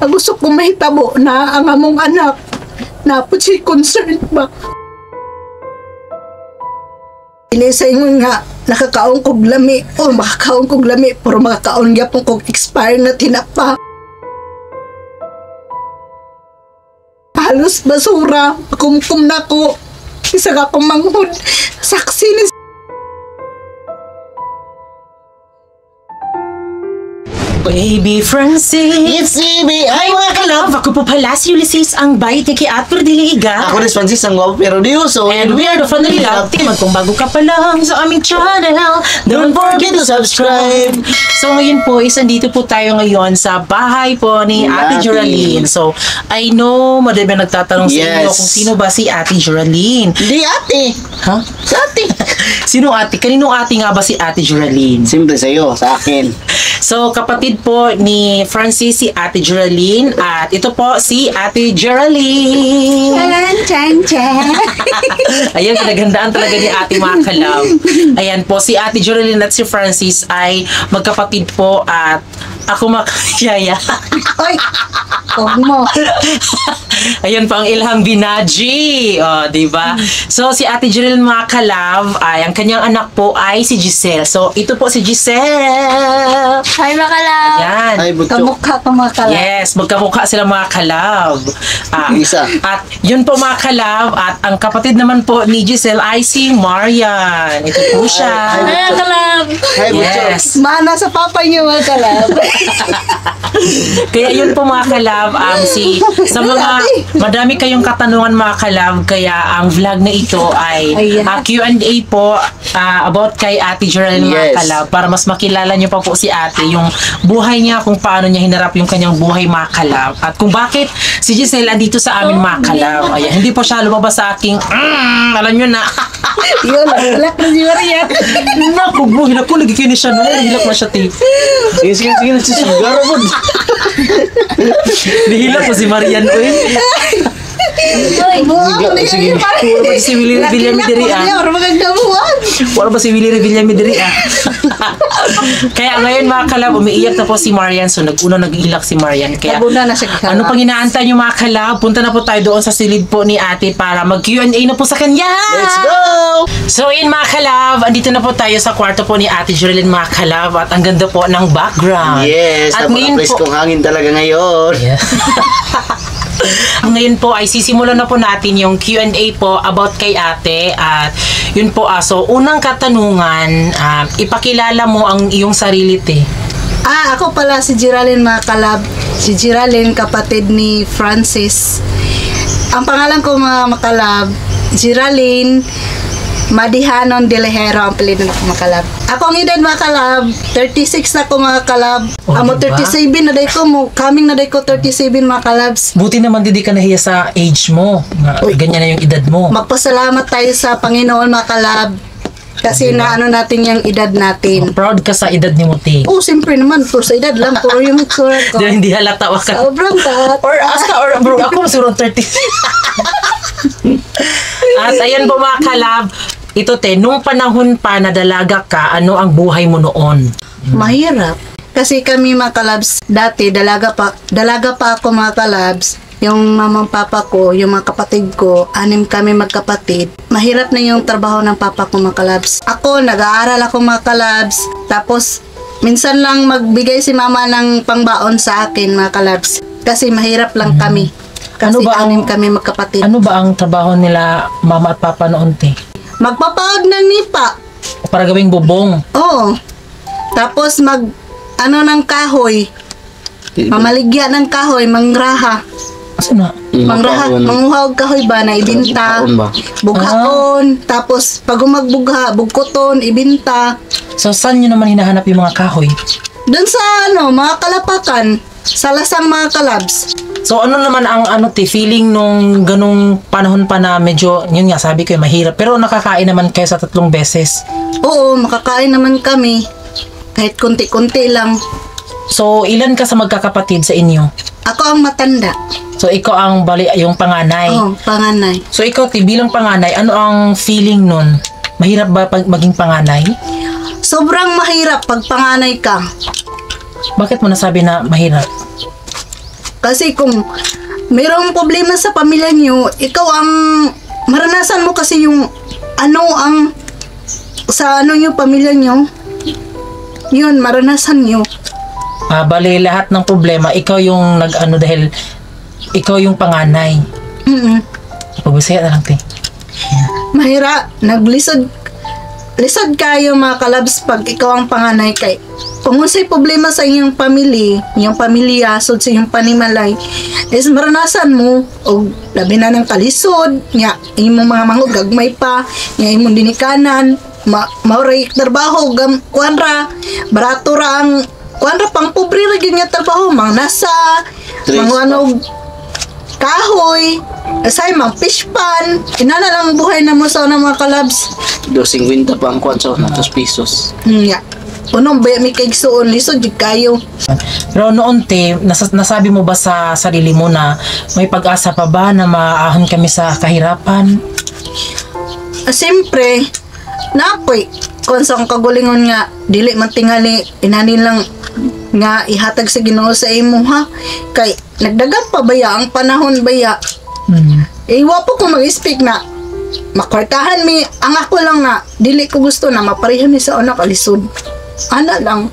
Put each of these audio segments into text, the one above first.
Ang gusto kong mahitabo na ang among anak na po siya concerned ba. Ini sa ingon nga nakakaon kog lami o makakaon kog lami pero makakaon gyapon kog expire na tinapa. Halos basura, kumkum na ko. Isa ka pang manghod. Saksi ni Baby Francis. It's me, Ay, mga kalove, ako po pala si Ulysses, ang bait ni Kiat Perdiliga. Ako rin Francis, ang guwapo pero di uso. And we are the Family Love Team. At kung bago ka pa lang sa aming channel, don't forget to subscribe. So ngayon po, nandito po tayo ngayon sa bahay po ni Ate Geraldine. So, I know, madami nagtatanong sa inyo kung sino ba si Ate Geraldine. Di ate. Ha? Sa ate. Sino ate? Kaninong ate nga ba si Ate Geraldine? Simple sa'yo, sa akin. So, kapatid po ni Francis si Ate Geraldine at ito po si Ate Geraldine. Chan. Ayan, pinaghandaan talaga ni Ate mga kalab. Ayan po, si Ate Geraldine at si Francis ay magkapatid po at ako makayaya. Oy, huwag mo. Ayan po ang Ilham Binaji. O, diba? So, si Ate Geraldine mga kalab, ay ang kanyang anak po ay si Giselle. So, ito po si Giselle. Hi, mga kalab. Yan. Ay, butso. Kamukha ko mga kalab. Yes, magkamukha sila mga kalab. Isa. At yun po mga kalab, at ang kapatid naman po ni Giselle ay si Marian. Ito po siya. Hi, mga kalab. Hi, butso. Yes. Mana sa papa niyo, mga kalab. Kaya yun po mga kalab, sa mga madami kayong katanungan mga kalab, kaya ang vlog na ito ay Q&A po about kay Ate Geraldine mga kalab, para mas makilala niyo pa po si Ate, yung buhay niya, kung paano niya hinarap yung kanyang buhay mga kalab, at kung bakit si Giselle andito sa amin mga kalab. Ayan, hindi po siya lumabas sa aking alam nyo na. Yun, alak na si Maria. Naku, hilak ko, nagikinis siya na. Hilak na siya, te. Sige, sigaro mo. Nihilak ko si Marian, uy. Sige. Wala ba si Willie Revilla Midiri, Wala ba si Willie Revilla Midiri, Kaya ngayon mga kalab, umiiyak na po si Marian. So nag-iilak si Marian. Kaya na siya. ano pang inaantay nyo mga kalab? Punta na po tayo doon sa silid po ni Ate para mag-Q&A na po sa kanya. Let's go! So yun mga kalab, andito na po tayo sa kwarto po ni Ate Geraldine mga kalab, at ang ganda po ng background. Yes, at ngayon napaka-press po, kong hangin talaga ngayon. yeah. Ngayon po ay sisimulan na po natin yung Q&A po about kay Ate. At yun po, so unang katanungan, ipakilala mo ang iyong sarili, te. Ako pala si Geraldine mga kalab. Si Geraldine, kapatid ni Francis. Ang pangalan ko mga makalab, Geraldine Madihanon de Lejero, ang pilihan ko mga kalab. Ako ang edad mga kalab, 36 na ko mga kalab. Amo diba? 37 na day ko mo, coming na day ko 37 mga kalabs. Buti naman hindi ka nahiya sa age mo. Ganyan na yung edad mo. Magpasalamat tayo sa Panginoon mga kalab. Kasi naano natin yung edad natin. Proud ka sa edad ni mo, te. Oh, siyempre naman, puro sa edad lang, puro yung surat ko. Hindi halata ka. Sobrang tat. Or bro, ako siguro 30. At ayan po mga kalab, ito te, nung panahon pa na dalaga ka, ano ang buhay mo noon? Mahirap. Kasi kami mga kalabs, dati dalaga pa ako mga kalabs. Yung mamang papa ko, yung mga kapatid ko, 6 kami magkapatid. Mahirap na yung trabaho ng papa ko mga kalabs. Ako, nag-aaral ako mga kalabs. Tapos, minsan lang magbigay si mama ng pangbaon sa akin mga kalabs. Kasi mahirap lang kami. Kasi 6 kami magkapatid. Ano ba ang trabaho nila mama at papa noon, te? Magpapawag ng nipa. Para gawing bubong. Oo. Tapos ng kahoy. Mamaligya ng kahoy, mangraha. Asa na? Mangraha, manguhaw kahoy ba na ibinta. Bughaon. Tapos pag umagbugha, bugkoton, ibinta. So saan nyo naman hinahanap yung mga kahoy? Doon sa mga kalapakan, sa lasang mga kalabs. So ano naman ang feeling nung ganung panahon pa na medyo, yun nga sabi ko mahirap, pero nakakain naman kayo sa 3 beses? Oo, makakain naman kami. Kahit konti-konti lang. So ilan ka sa magkakapatid sa inyo? Ako ang matanda. So ikaw ang yung panganay? Oo, panganay. So ikaw bilang panganay, ano ang feeling nun? Mahirap ba maging panganay? Sobrang mahirap pag panganay ka. Bakit mo nasabi na mahirap? Kasi kung mayroong problema sa pamilya niyo, ikaw ang maranasan mo kasi yung ang sa yung pamilya niyo. Yun, maranasan niyo. Bali, lahat ng problema, ikaw yung dahil ikaw yung panganay. Pag-usaya na lang, te. Mahira, lisod kayo mga kalabs pag ikaw ang panganay kay. Kung unsay problema sa inyong pamilya, sud sa iyong panimalay, is maranasan mo, o labi na ng kalisod, nga, imong mga manghod, gagmay pa, nga imong dinikanan, mauray trabaho, kuanra, barato ra ang, kuanra pang pobre ra gyud nga trabaho, mga nasa, mga kahoy, asay mang fish pan, inana lang ang buhay na mo sa unang mga kalabs. 250 pa ang kwan sa 100 pesos. Yeah. Unong ba may kaigsuon, lisod jud kayo. Pero noon, te, nasabi mo ba sa sarili mo na may pag-asa pa ba na maahon kami sa kahirapan? Siyempre, napoy, kung sa kagulingon nga, dili man tingali, inanin lang nga ihatag sa Ginoo sa imo ha. Kay, nagdagan pa baya ang panahon baya. Wapo ko mag-speak na, makwartahan mi, ang ako lang na, dili ko gusto na mapareha mi sa una kalisod. Ana lang.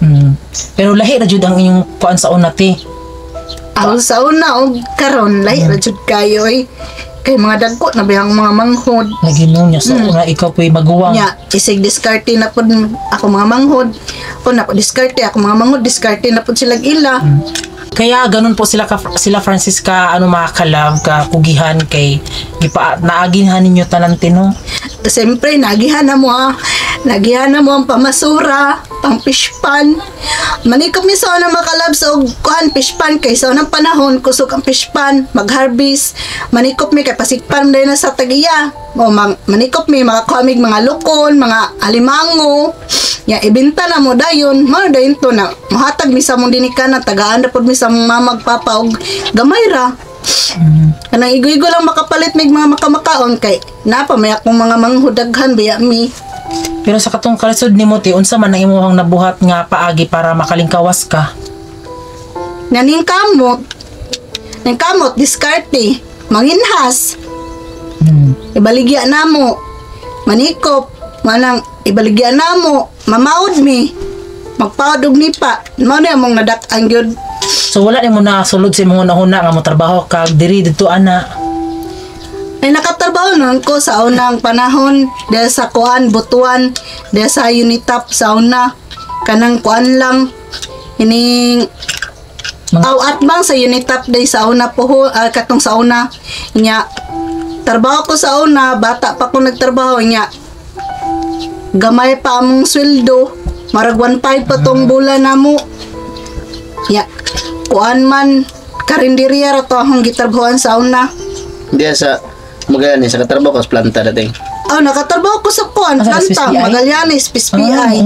Pero lahi ra jud ang inyong kuan sa una, te. Ang sa una og karon lahi ra jud kayo kay mga dagko na bayang mga manghod. Naginom niya sa una, ikaw po'y maguwang. Nya, isig diskarte na pod ako mga manghod. Kung na po diskarte ako mga manghod, diskarte na pod silang ila. Kaya ganun po sila Francisca, mga kalab, kapugihan kay naaginhan ninyo tanan, no? Siyempre, nagihan na mo ang pamasura, pang fishpan. Manikop mi sa unang makalabs o kuhan fishpan kay sa unang panahon, kusog ang fishpan, mag-harvest. Manikop mi kay pasikpan dahil na sa tagiya. O manikop mi, mga kamig, mga lukon, mga alimango. Ibenta na mo dayon, dayon to na. Mahatag mi sa mong dinikanan, tagaan na pod mi sa mama magpapa og gamay ra. Kanang igo-igo lang makapalit mig mga makamakaon kay napa may akong mga manghudaghan biya mi. Pero sa katong kalisod nimo, te, unsa man ang imong nabuhat nga paagi para makalingkawas ka? Naning kamot diskarte, manginhas. Ibaligya namo. Manikop, manang ibaligya namo, mamaod mi. Magpaod og nipa. Mao na among nadak-an gyud. So wala nimo na sulod sa imong una nga mo trabaho kag diri dito ana. Ay nakatrabaho nun ko sa unang panahon dahil sa kuan, butuan, dahil sa Unitap sa una. Kanang kuan lang, hining at bang sa Unitap dahil sa una po, katong sa una. Nya, trabaho ko sa una, bata pa ko nagtrabaho niya. Gamay pa among sweldo, marag 1.5 pa tong bulan na mo. Nya, kuan man, karindiriya ra to akong gitrabahoan sa una. Hindi sa Magallanes, sa katrabaho ko sa planta dating. Nakatrabaho ko sa kuan, Sa planta, SPI? Magallanes, PSPI.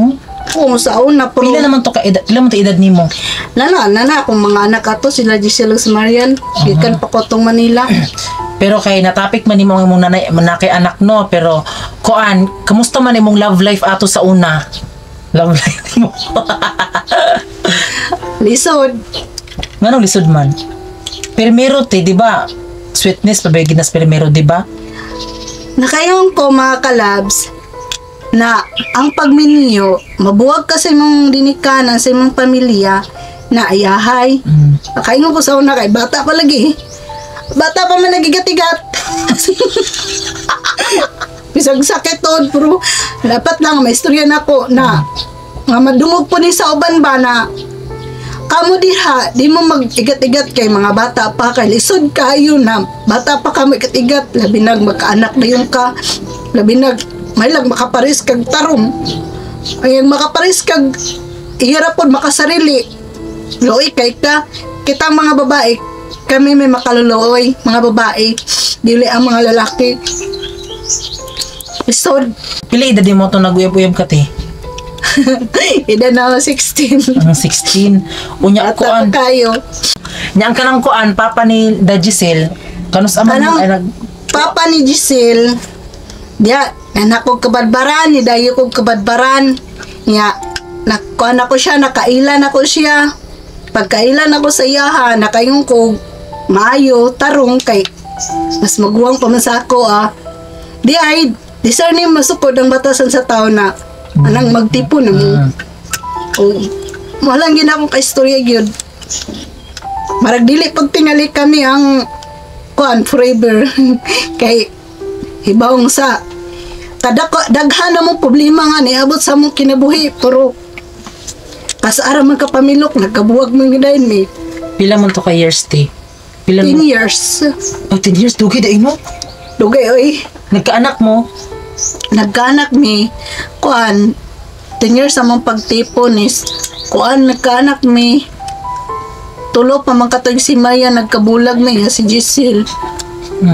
Oo, sa una po. Pila naman to ka edad, pila man to edad nimo? Nana, kung mga anak ato, sila Giselle Marian, gikan pa ko tong Manila. Pero kay natapik man nimo ang imong nanay anak, no, pero kuan, kamusta man imong love life ato sa una? Love life mo. Lisod. Nganong lisod man? Primero, te, di ba? Sweetness pabay ginas primero, di ba? Nakayon ko mga kalabs na ang pagminyo, mabuwag kasi mong dinikanan sa imong pamilya na ayahay. Nakayon ko sa una kay bata pa lagi. Bata pa man nagigat-igat. Bisag sakit to, pero dapat lang may istorya na ko na nga madungog po ni sa uban ba na kamo diha, di mo mag-igat-igat kay mga bata pa kay lisod kayo na bata pa ka mag-igat-igat, labi nag magkaanak na yung ka, labi nag may lang makaparis kag tarong, ay makaparis kag ihirapon makasarili loy kay ka, kitang mga babae kami may makaluluoy, mga babae dili ang mga lalaki. Lisod. Pila edad mo to naguyab-uyab ka, te? Ida na 16. Ang 16. Unya kuan. Kayo. Nya ang kanang kuan papa ni da Giselle. Kanus aman Kanang ay papa ni Giselle. Dia anak ko kabadbaran, ni dayo ko kabadbaran. Nya nakuan ako siya, nakailan ako siya. Pagkailan ako sa iyaha, nakayong ko maayo tarong kay mas maguwang pa man sa ako di sir ni masukod ang batasan sa tao na anang magtipo na mo. Walang gina akong kaistorya gyud. Marag dili pag tingali kami ang kuan forever kay hibawong sa daghan na mong problema nga niabot sa mong kinabuhi pero kasara man ka pamilok nagkabuwag mo gidayon mi. Pila man to ka years te? 10 years. Oh, 10 years dugay dai mo. Dugay oy. Nagkaanak mo? Nagkaanak mi kuan 10 years sa mong pagtipon is kuan nagkaanak mi tulo pa man katoy si Maya nagkabulag mi si Giselle.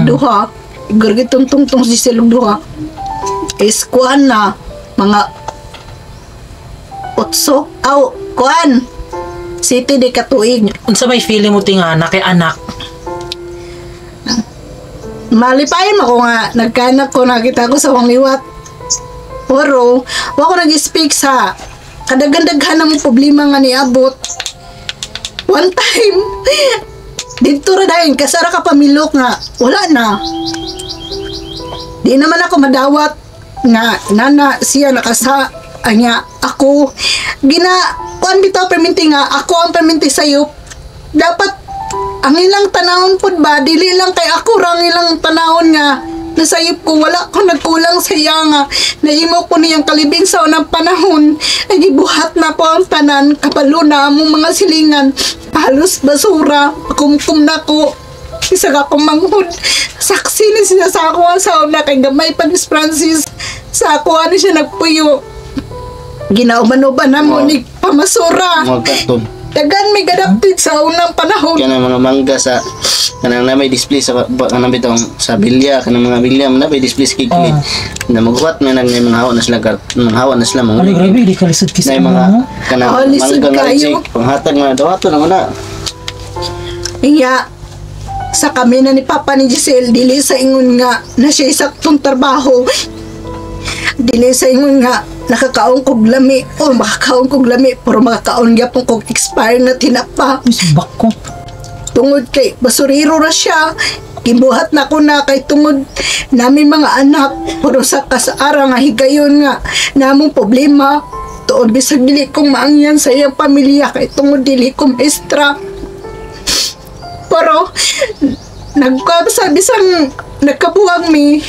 Duha igurgitong tungtong si Giselle duha is kuan na mga otso kuan city di katuig. Unsa may feeling mo tingana kay anak? Malipayon ako nga nagkaanak ko nakita ko sa wangliwat. Pero wa ko nag-speak sa kadaghan-daghan ng problema nga niabot. One time dito ra dayon kasara ka pamilok nga wala na. Di naman ako madawat nga nana siya nakasa anya ako kuan bitaw perminti nga ako ang perminti sayo dapat ang ilang tanawon pud ba dili lang kay ako ra ang ilang tanawon nga nasayop ko wala ko nagkulang sa iya nga naimo ko niyang kalibing sa unang panahon nagibuhat na ko ang tanan kabalo na among mga silingan halos basura kumkum na ko isa ka kong manghod saksi ni siya sa ako sa una kay gamay pa ni Francis sa ako ano siya nagpuyo ginauban-uban na mo ni pamasura Mga karton. dagan may gadaptid sa unang panahon Kanang mga mangga sa kanang na may display sa kanang bitong sa bilya kanang mga bilya na may display sa kikli na maghuwat na nang mga hawa na sila mga Ano grabe di ka lisod na kisa mga mo. kanang lisod mangga nga kayo. rejik panghatag mga dawato na muna iya sa kami na ni Papa ni Giselle dili sa ingon nga na siya isaktong trabaho dili sa ingon nga nakakaon kog lami o makakaon kog lami pero makakaon gyapon kog expire na tinapa Isbak ko. tungod kay basuriro ra siya gibuhat na ko na kay tungod namin mga anak pero sa kasaara nga higayon nga namong problema tuod bisag dili kong maangyan sa iyang pamilya kay tungod dili ko maestra pero bisang nagkabuwag mi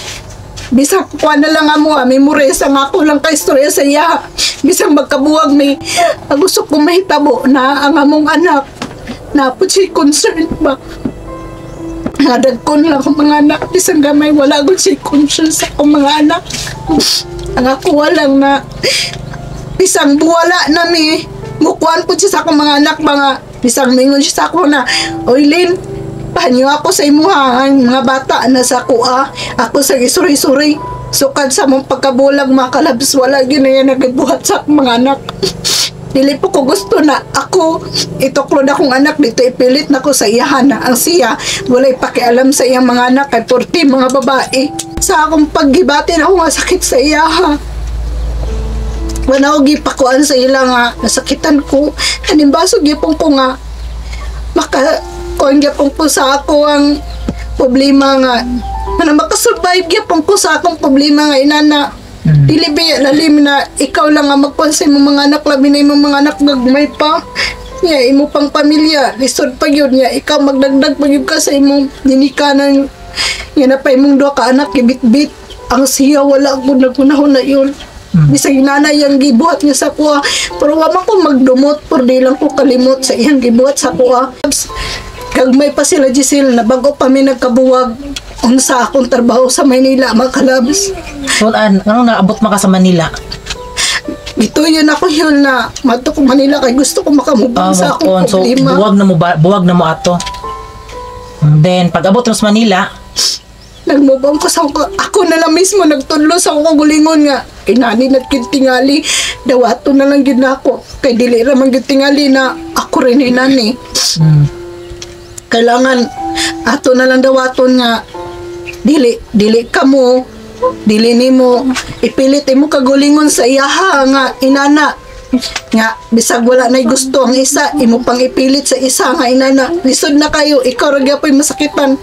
bisang kuha na lang amo memorize ang ako lang ka istorya sa iya bisang magkabuwag mi gusto ko mahitabo na ang among anak na po siya concerned ba nadagkon lang akong mga anak bisang gamay wala ko siya concerned sa akong mga anak ang ako walang na bisang buwala na mi mukuan po siya sa akong mga anak mga bisang mingon siya sa ako na oy Lynn pahanyo ako sa imuha ang mga bata na sa kuha ako sa isuri-suri sukad sa mong pagkabulag mga kalabs wala yun na yan nagbuhat sa akong mga anak dili po ko gusto na ako ituklod akong anak dito ipilit na ko sa iyahan na ang siya walay pakialam sa iyang mga anak kay 40 mga babae sa akong paggibatin ako nga sakit sa iyaha wala ko gipakuan sa ila nga nasakitan ko hanimbaso gipong ko nga kuan gyapon ko sa ako ang problema nga na makasurvive gyapon ko sa akong problema nga inana dili ba lalim na ikaw lang ang magkuan sa imong mga anak labi na imong mga anak gagmay pa niya imo pang pamilya lisod pa yun niya ikaw magdagdag pa yun ka sa imong ninikanan niya na pa imong duha ka anak gibit-bit ang siya wala ko nagkunahon na yun bisag nanay ang gibuhat niya sa kuha pero wa man ko magdumot pero di lang ko kalimot sa iyang gibuhat sa kuha gagmay pa sila Giselle na bago pa mi nagkabuwag unsa akong trabaho sa Maynila mga kalabs So, anong naabot maka sa Manila? ito yun ako yun na mato ko Manila kay gusto ko makamubang sa akong So, problema buwag na mo ato. Then, pag abot mo sa Manila, nagmubang ko sa ako na lang mismo nagtudlo sa akong gulingon nga inani na tingali dawato na lang yun ako kay dili raman yun tingali na ako rin inani kailangan ato na lang dawaton nga dili kamo dili nimo ipilit imo kagulingon sa iyaha nga inana Nga, bisag wala na gusto ang isa, imo pang ipilit sa isa nga inana. Lisod na kayo, ikaw ra gyapon masakitan.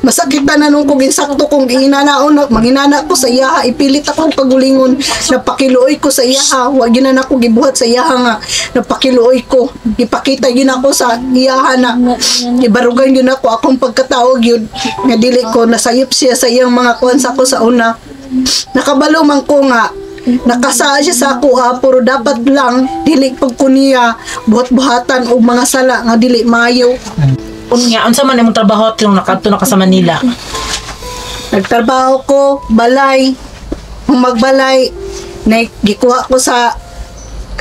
Masakitan na nung kung insakto kung inanaon na, manginana ko sa iyaha, ipilit akong pagulingon, napakiluoy ko sa iyaha, wag yun na ako gibuhat sa iyaha nga, napakiluoy ko, ipakita yun ako sa iyaha na, ibarugan yun ako, akong pagkataog yun, nga dili ko, nasayop siya sa iyang mga kuwansa ko sa una, nakabalo man ko nga, nakasaa siya sa ako puro dapat lang, dili pagkuniya, buhat-buhatan o mga sala, nga dili mayo. Unya, unsa man imong trabaho yung nakadto na ka sa Manila? Nagtrabaho ko, balay. Kung magbalay, gikuha ko sa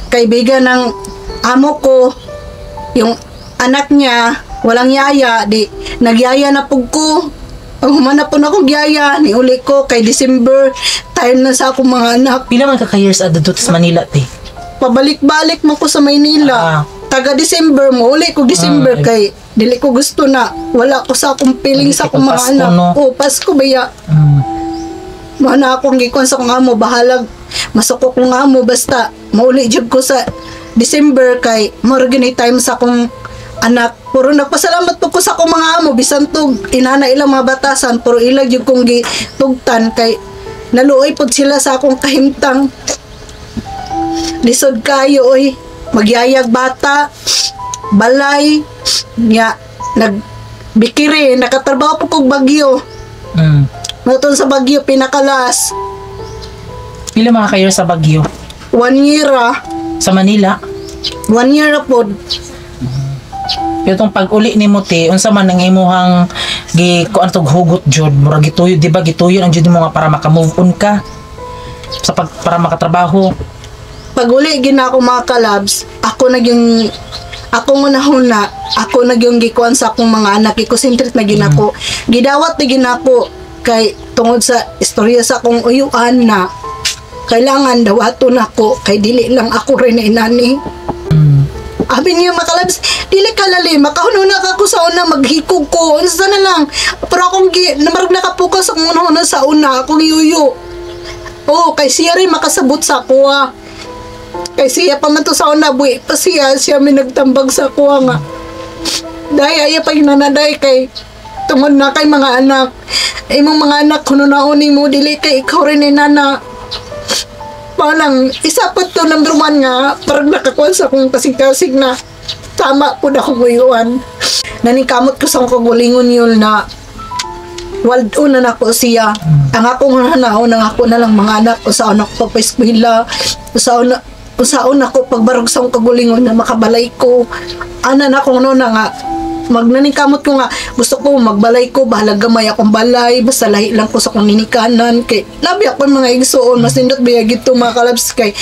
kaibigan ng amo ko, yung anak niya, walang yaya, di nagyaya na pug ko. Ang humanap po na akong yaya, niuli ko kay December, time na sa akong mga anak. Pila man ka years adto sa Manila te? Pabalik-balik mo ko sa Maynila. Taga December mo, uli ko December kay dili ko gusto na. Wala ko sa akong feeling sa akong mga Pasko, anak. no? Pasko baya. Mana akong gikon sa kong amo, bahalag masukok kong amo, basta mauli jud ko sa December kay morgan time sa akong anak. Puro nagpasalamat po ko sa akong mga amo, bisan tug inana ilang mga batasan, puro ilag jud kong gitugtan kay naluoy pod sila sa akong kahimtang. Lisod kayo oy, magyayag bata, balay, nga nagbikiri, nakatrabaho po kong Bagyo. Matun sa Bagyo, pinakalas. Pila mga years sa Baguio? 1 year Sa Manila? 1 year na po. Pero itong pag-uli ni mo te, unsa man ang imuhang kuan tog hugot jud, mura gituyo, di ba? Gituyo ang jud mo nga para maka-move on ka sa para makatrabaho. Pag uli gina ako mga kalabs, ako nagyong ako una ako nagyong gikuan sa akong mga anak, iko-sentrit na ginako. Gidawat na ginako kay tungod sa istorya sa akong uyuan na kailangan dawaton ako kay dili lang ako rin na inani. Abi niyo makalabs, dili ka lali, makahununa ka ko sa una, maghikog ko, unsa na lang. Pero akong namarag nakapukas akong una sa una, akong yuyo. Kay siya rin makasabot sa kuha. Kay siya pa man to sa una, buwi pa siya may nagtambag sa kuha nga. Dahil ay pa hinanaday kay tungod na kay mga anak. Imong mga anak, hununaonin mo, dili kay ikaw rin ay nana. Parang, isa pa to number 1 nga, parang nakakuha sa akong kasig-kasig na tama po na akong uyuan. Nanikamot ko sa akong kagulingon yun na waldo na nako siya. Ang akong hanaon, ang ako na lang mga anak, usaon ako pagpa-eskwela, usaon ako pagbarog sa akong kagulingon na makabalay ko. Ana na akong na nga, magnanikamot ko nga, gusto ko magbalay ko, bahalag gamay akong balay, basta lahi lang ko sa akong ninikanan, kay labi ako mga igsuon, mas nindot biyag ito mga kalabs, kay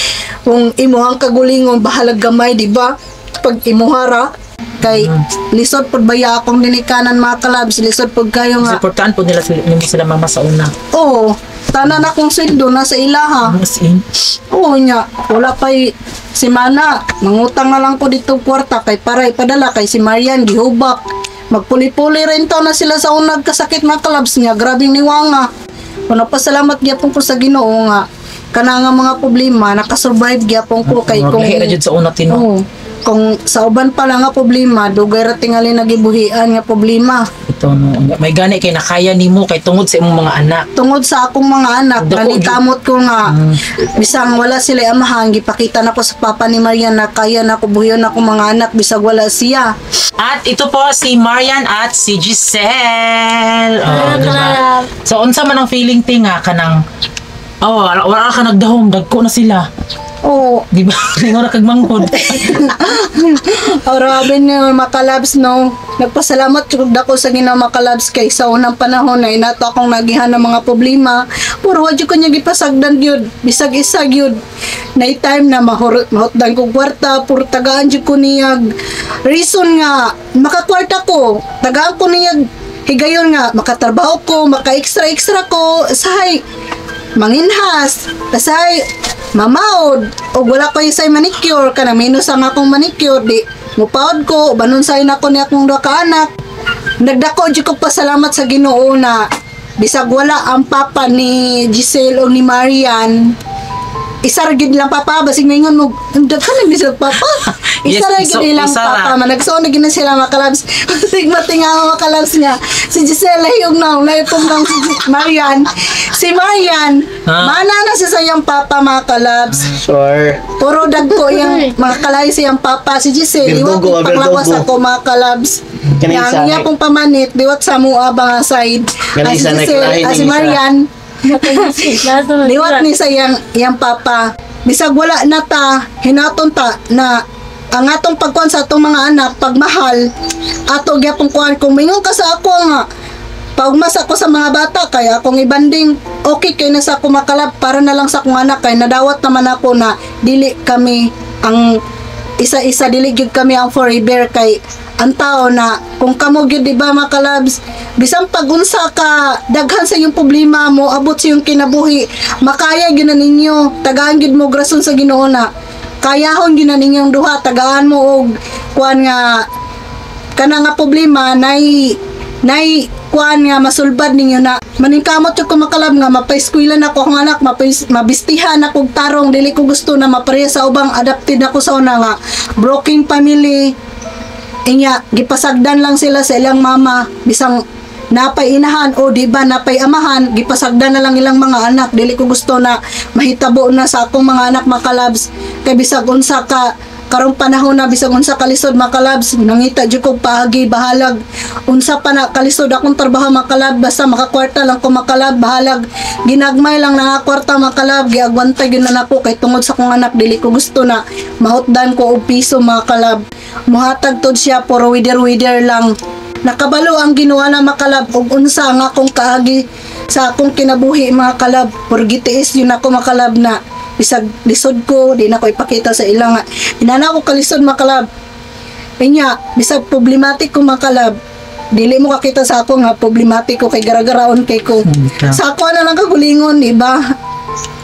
kung imuhang kagulingon, bahalag gamay, di ba? Pag imuhara, kay lisod pod baya akong ninikanan mga kalabs, lisod pod kayo nga. Supportaan po nila sila mama sa una. Oo, tanan akong sweldo nasa ilaha. Oo nya, wala pa'y si Mana, mangutang na lang ko dito kwarta kay para ipadala kay si Marian gihubak. Magpuli-puli rin to na sila sa unag kasakit mga kalabs niya. Grabing niwanga. Kung napasalamat gyapon ko sa Ginoo nga kana nga mga problema nakasurvive gyapon ko kay kung sa una tino. Kung sa uban pa lang nga problema, dugay ra tingali nagibuhian nga problema. Ito no, may gani kay nakaya nimo kay tungod sa imong mga anak. Tungod sa akong mga anak, nanikamot ko nga bisang wala sila amahan, gipakita nako sa papa ni Marian na kaya nako buhion ako mga anak bisag wala siya. At ito po si Marian at si Giselle. Diba? So unsa man ang feeling tinga kanang wala ka nagdahom, dagko na sila. Di ba? Lingon na kagmanghod. Grabe niyo makalabs no. Nagpasalamat jud ako sa Ginoo makalabs kay sa unang panahon na inato akong nagihan ng mga problema. Puro wa jud ko niya gipasagdan gyud. Bisag isa gyud. Nay time na mahutdan ko kwarta, puro tagaan jud ko niyag. Reason nga makakwarta ko, tagaan ko niyag higayon nga makatrabaho ko, maka-extra ko, sahay manginhas, kasay mamaod o wala ko isay manicure kana minus ang akong manicure di mupaod ko banon say nako ni akong duha ka anak. Nagdako jud ko pasalamat sa Ginoo na bisag wala ang papa ni Giselle o ni Marian isa ra gid lang papa basig maingon mo daghan ni sila papa. Isa ra gid ilang papa man nagsuon gid na sila makalabs. Basig matinga makalabs nga. Si Gisela yung naipong lang si Marian. Si Marian, mana na siya sa iyang papa makalabs. Sure. Puro dagko yung makalay siyang papa si Gisela. Iwat yung panglawas ako makalabs. Yang iya pong pamanit, diwat sa mua ba nga side. Si Gisela, si Marian. Liwat ni sa yang papa. Bisag wala na ta, hinaton ta na ang atong pagkuhan sa atong mga anak, pagmahal, ato gyapong kuhan. Kung mingon ka sa ako nga, pagmas ako sa mga bata, kaya akong ibanding, okay kay na sa ako makalab, para na lang sa akong anak, kay nadawat naman ako na dili kami ang isa-isa, dili gyud kami ang forever, kay ang tao na kung kamo gyud di ba makalabs bisan pag-unsa ka daghan sa iyong problema mo abot sa iyong kinabuhi makaya gyud na ninyo tagaan gyud mo grason sa Ginoo na kayahon gyud na ninyong duha tagaan mo og kuan nga kana nga problema nay kuan nga masulbad ninyo na maningkamot yung kumakalab nga mapaeskwela na ko ang anak mabistihan na kog tarong dili ko gusto na mapareha sa ubang adopted ako sa una nga broken family. Inya, gipasagdan lang sila sa ilang mama, bisang napay inahan o di ba napay amahan, gipasagdan na lang ilang mga anak. Dili ko gusto na mahitabo na sa akong mga anak makalabs. Kay bisag unsa ka karong panahon na bisag unsa kalisod makalabs, nangita jud ko paagi bahalag. Unsa pa na kalisod akong trabaho makalab basta makakwarta lang ko makalab bahalag. Ginagmay lang na kwarta makalab, giagwantay gyud na nako kay tungod sa akong anak dili ko gusto na mahutdan ko og piso makalab. Muhatag tod siya puro wider lang. Nakabalo ang ginawa na makalab og unsa nga akong kaagi sa akong kinabuhi mga kalab. Purgitiis yun ako makalab na bisag lisod ko, di na ko ipakita sa ilang inana ko kalisod makalab. Inya, bisag problematic ko makalab. Dili mo kakita sa ako nga problematic ko kay garagaraon kay ko. Sa ako na lang kagulingon, di ba?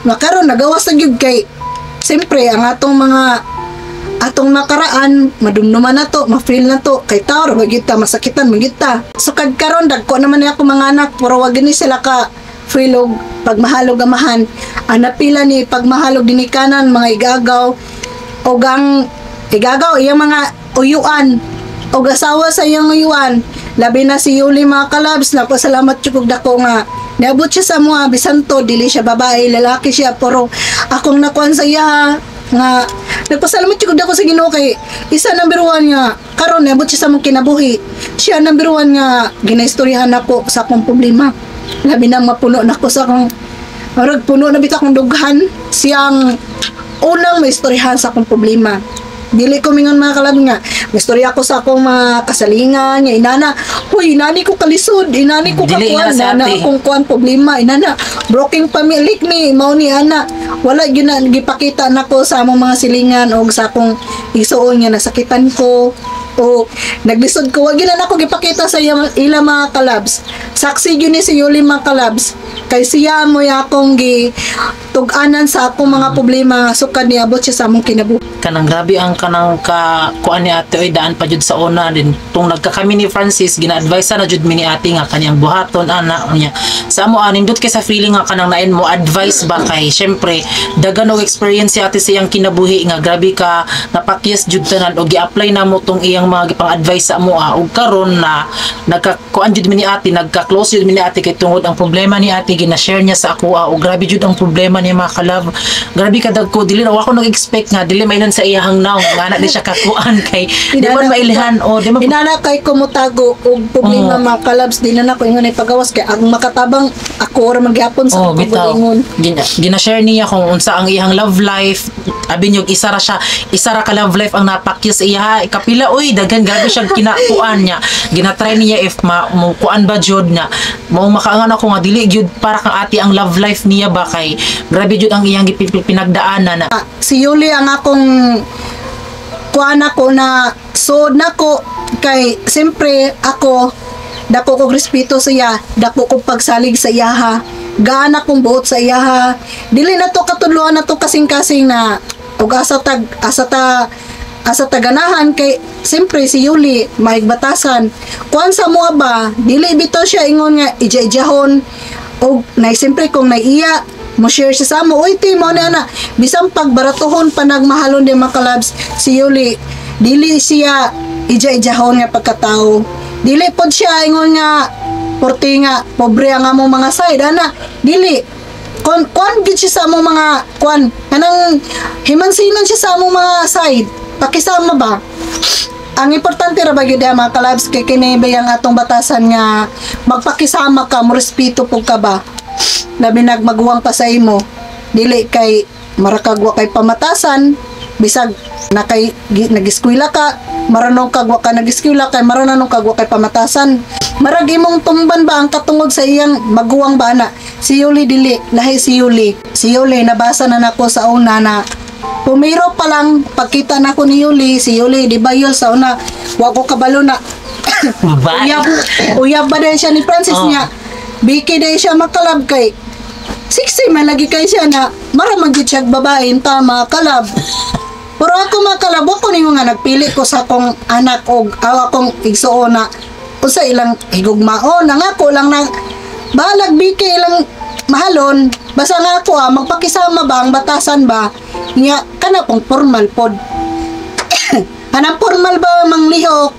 Makaron nagawas na gyud kay siyempre ang atong nakaraan madumduman na to, ma-feel na to kay tao magita masakitan magita. So karon dagko naman ako mga anak pero wag ni sila ka feel og pagmahalog amahan. Anapila ni pagmahalog dinikanan mga igagaw og ang igagaw iyang mga uyuan og asawa sa iyang uyuan. Labi na si Yuli mga kalabs, napasalamat jud dako nga niabot siya sa mga bisan to dili siya babae lalaki siya pero akong nakuan sa iya nga nagpasalamat jud ako sa Ginoo kay isa number 1 nga karon niabot siya sa mong kinabuhi. Siya number 1 nga ginaistoryahan ako sa akong problema. Labi na mapuno nako sa akong marag puno na bitaw akong dughan siyang unang maistoryahan sa akong problema. Dili ko mingon mga kalab nga istorya ko sa akong mga kasalingan nga inana huy inani ko kalisod inani ko kakuan inana akong kuan problema inana broken family ni mao ni ana wala gyud na gipakita nako sa among mga silingan o sa akong isuon nga nasakitan ko o naglisod ko wag gyud na nako gipakita sa ila mga kalabs. Saksi gyud ni si Yuli mga kalabs kay siya mo akong gi tug-anan sa akong mga problema sukad niabot siya sa among kinabuhi. Kanang grabe ang kanang kuan ni ate oy daan pa jud sa una din tung nagka-kami ni Francis gina-advise na jud mi ni ate nga kanyang buhaton ana niya sa amo nindot kay sa feeling nga kanang nain mo advice ba kay syempre dagan og experience si ate sa iyang kinabuhi nga grabe ka napakyas jud tanan og gi-apply na mo tong iyang mga gipang-advise sa amo og karon na nagka-kuan jud mi ni ate nagka-close jud mi ni ate kay tungod ang problema ni ate gina-share niya sa ako og grabe jud ang problema ni mga kalab grabe ka dagko dili na ako nag-expect nga dili may sa iyahang naong nga na di siya kakuan kay di man mailhan o di man inana kay kumutago og problema mga kalabs di na ko ingon ay pagawas kay ang makatabang ako ora magyapon sa pagbulingon gina-share niya kung unsa ang iyang love life abi niyo isa ra ka love life ang napakyas iya kapila oy daghan grabe siya kinakuan niya gina-try niya if mo kuan ba jud na mo makaangan ako nga dili jud para kang ati ang love life niya ba kay grabe jud ang iyang pinagdaanan na si Yuli ang akong kuan ako na sod nako kay siyempre ako dako kog respeto sa iya dako kog pagsalig sa iya ha gaan akong buot sa iya ha dili na to katudloan na to kasing-kasing na ug asa ganahan kay siyempre si Yuli maigbatasan kuan sa mo ba dili bitaw siya ingon nga ija-ijahon og nay siyempre kung naiya mo share siya sa amo, uy ti mo na bisang pagbaratuhon pa nagmahalon di mga kalabs si Yuli, dili siya ija-ijahon nga pagkatao, dili pod siya ingon nga porti nga pobre ang among mga side ana, dili kon gid siya sa among mga kanang himansinan siya sa among mga side, pakisama ba. Ang importante ra ba gyud mga kalabs kay kini bayang atong batasan nga magpakisama ka, mo respeto pug ka ba, labi nagmaguwang pa sa imo, dili kay marakagwa kay pamatasan bisag nag-eskwela ka, marunong kagwa ka nag-eskwela kay marunong kagwa kay pamatasan, marag imong tumban ba ang katungod sa iyang maguwang ba na. Si Yuli dili, lahi si Yuli nabasa na nako sa una na pumiro pa lang pagkita nako ni Yuli, si Yuli di ba yun sa una wa ko kabalo na uyab ba dahil siya ni Francis niya, biki dahil siya makalab kay siksi man lagi kay siya na maramagit siya babae tama kalab. Pero ako makalab ako ninyo nga nagpili ko sa akong anak o akong igsuon na usa ilang higugmaon na nga ko lang na balag biki ilang mahalon basta nga ako magpakisama ba ang batasan ba niya kana pong formal pod. Anang formal ba manglihok,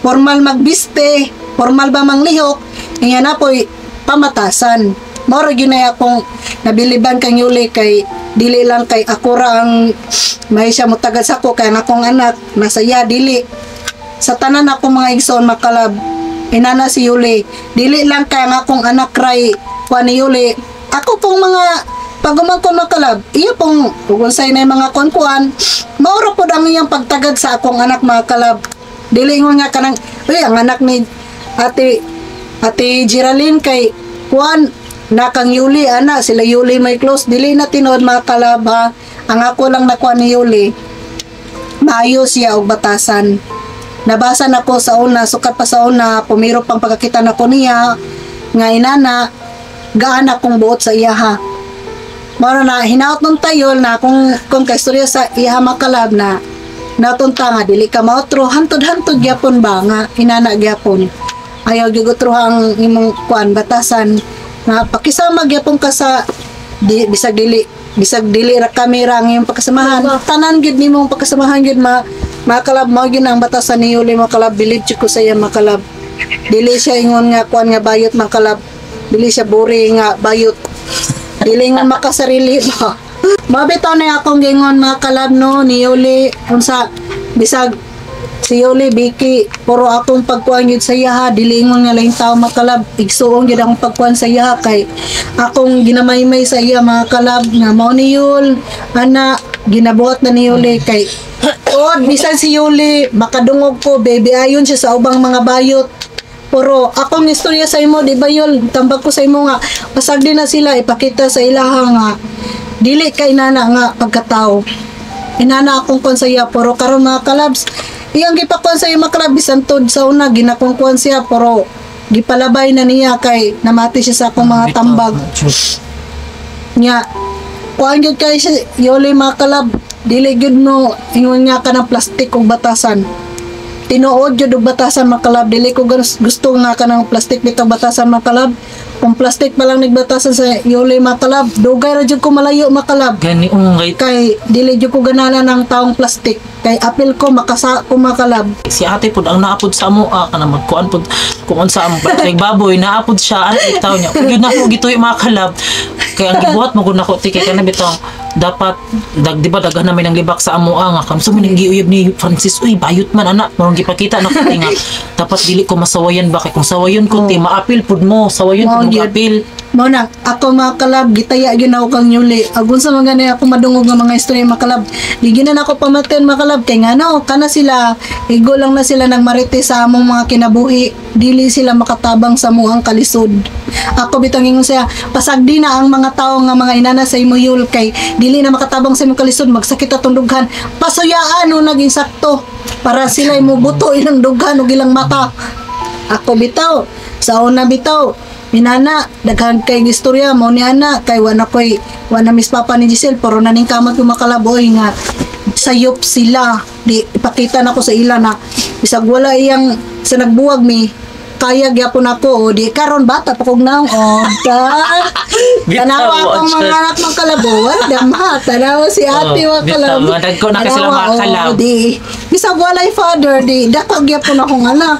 formal magbiste, formal ba manglihok, niya na po'y pamatasan. Moro gyud na akong nabiliban kang Yuli kay dili lang kay ako ra ang may siya mutagad sa ko kay akong anak nasaya dili sa tanan ako mga igsoon makalab inana si Yuli, dili lang kay ang akong anak ray wa ni Yuli, ako pong mga pagumangkon makalab iya pong ugunsay na mga konkuan mauro pod ang iyang pagtagad sa akong anak mga kalab, dili nga kanang uy ang anak ni ate Geraldine kay kuan na kang Yuli ana sila Yuli may close, dili na tinuod mga kalab ha. Ang ako lang nakuha ni Yuli maayos siya og batasan, nabasa na ko sa una, sukat pa sa una pumiro pang pagkakita na ko niya nga inana gaan akong buot sa iya ha. Mara na hinaot nung tayo na kung kaistorya sa iya makalab na natunta nga dili ka maotro hantod-hantod gyapon ba nga inana gyapon ayaw gigutro ang imong kuan batasan nga pakisama gyapon ka sa bisag dili ra kamera ang imong pagkasamahan tanan gid nimong pagkasamahan gid makalab mao gyud ang batasan ni Yuli makalab, believe ko sa iya makalab, dili siya ingon nga kuan nga bayot makalab, dili siya buri nga bayot, dili nga makasarili ba. Mabitaw na akong gingon makalab no ni Yuli unsa bisag si Yuli biki puro akong pagkuan gyud sa iya ha, dili ingon nga laing tawo makalab, igsuon gyud akong pagkuan sa iya kay akong ginamaymay sa iya makalab nga mao ni Yul ana ginabuhat na ni Yuli kay bisan si Yuli makadungog ko baby ayon siya sa ubang mga bayot, pero akong istorya sa imo di ba Yul tambag ko sa imo nga pasag din na sila ipakita sa ilaha nga dili kay nana nga pagkatao inana akong kon sa iya, pero karon mga kalabs iyang gipakuan sa iya makalab bisan tod sa una ginakungkuan siya pero gipalabay na niya kay namati siya sa akong mga tambag nya kuan gyud kay siya Yuli makalab, dili gyud no ingon nga ka ng plastic ug batasan, tinuod gyud og batasan makalab, dili ko gusto nga ka ng plastic dito batasan makalab, kung plastic pa lang nagbatasan sa Yuli makalab dugay ra jud ko malayo makalab gani ungay kay dili jud ko ganana ng taong plastic kay apil ko makasa ko makalab. si ate pod ang naapod sa amo kana magkuan pod kung unsa ang baboy naapod siya ano itaw niya gyud na ko gituy makalab kay ang gibuhat mo gud nako tikay kana bitong dapat di ba daghan namin ang libak sa amo nga kamso man giuyab ni Francis uy bayot man ana murong gipakita na ko nga dapat dili ko masawayan ba kay kung sawayon ko ti maapil pud mo sawayon ko apil mo na ako makalab gitaya gyud ako kang Yuli agun sa mga ako madungog nga mga istorya makalab di ginan ako pamaten makalab kay ngano kana sila igo lang na sila nagmarite sa among mga kinabuhi, dili sila makatabang sa muhang kalisod. Ako bitang ingon siya pasagdi na ang mga tao nga mga inana sa imo Yul kay dili na makatabang sa imong kalisod magsakit atong dughan pasuyaan no naging sakto para sila imo buto ilang dughan ug ilang mata. Ako bitaw sa una bitaw minana daghan kay istorya mo ni ana kay wana miss papa ni Giselle pero naning kamot ko makalaboy nga sayop sila di ipakita na ko sa ila na bisag wala iyang sa nagbuwag mi kaya gyapon ako, di karon bata pa kog naong tanawa akong mga anak mga kalabo, dama, tanawa si ate mga kalabo. Dagko na kasi sila mga kalab. Di, bisag walay father, di, dako gyapon akong anak.